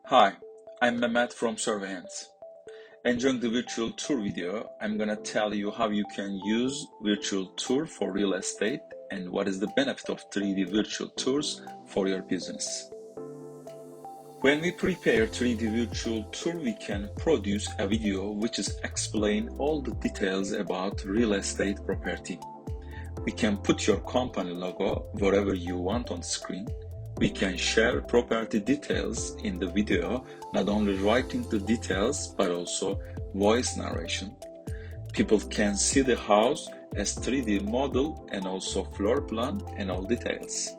Hi, I'm Mehmet from Surveillance. Enjoying the virtual tour video, I'm gonna tell you how you can use virtual tour for real estate and what is the benefit of 3D virtual tours for your business. When we prepare 3D virtual tour, we can produce a video which is explain all the details about real estate property. We can put your company logo wherever you want on screen. We can share property details in the video, not only writing the details, but also voice narration. People can see the house as 3D model and also floor plan and all details.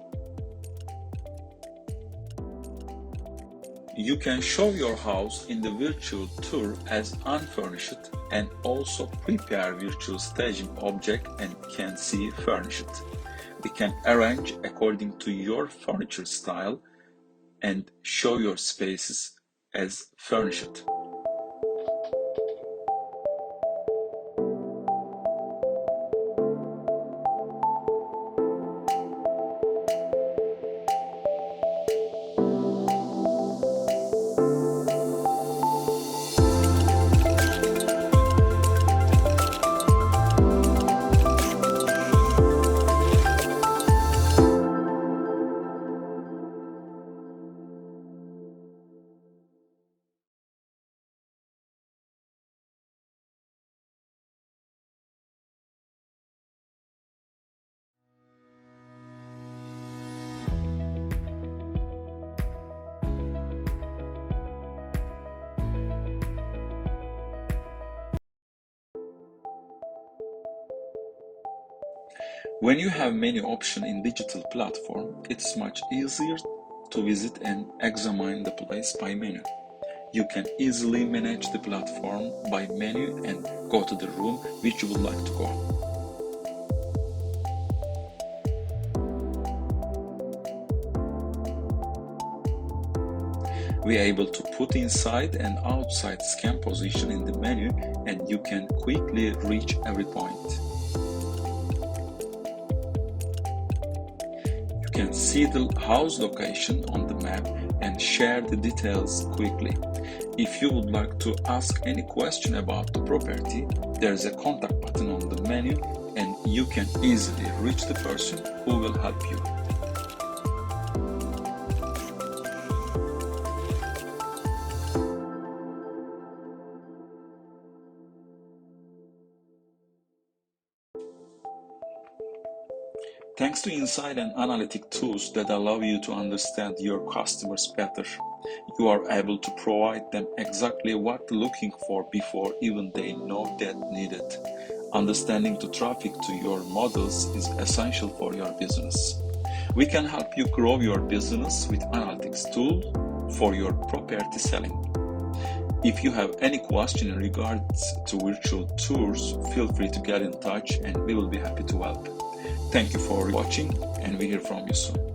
You can show your house in the virtual tour as unfurnished and also prepare virtual staging object and can see furnished. We can arrange according to your furniture style and show your spaces as furnished. When you have many options in digital platform, it's much easier to visit and examine the place by menu. You can easily manage the platform by menu and go to the room which you would like to go. We are able to put inside and outside scan position in the menu and you can quickly reach every point. You can see the house location on the map and share the details quickly. If you would like to ask any question about the property, there is a contact button on the menu and you can easily reach the person who will help you. Thanks to insight and analytic tools that allow you to understand your customers better, you are able to provide them exactly what they're looking for before even they know that needed. Understanding the traffic to your models is essential for your business. We can help you grow your business with analytics tool for your property selling. If you have any question in regards to virtual tours, feel free to get in touch and we will be happy to help. Thank you for watching and we hear from you soon.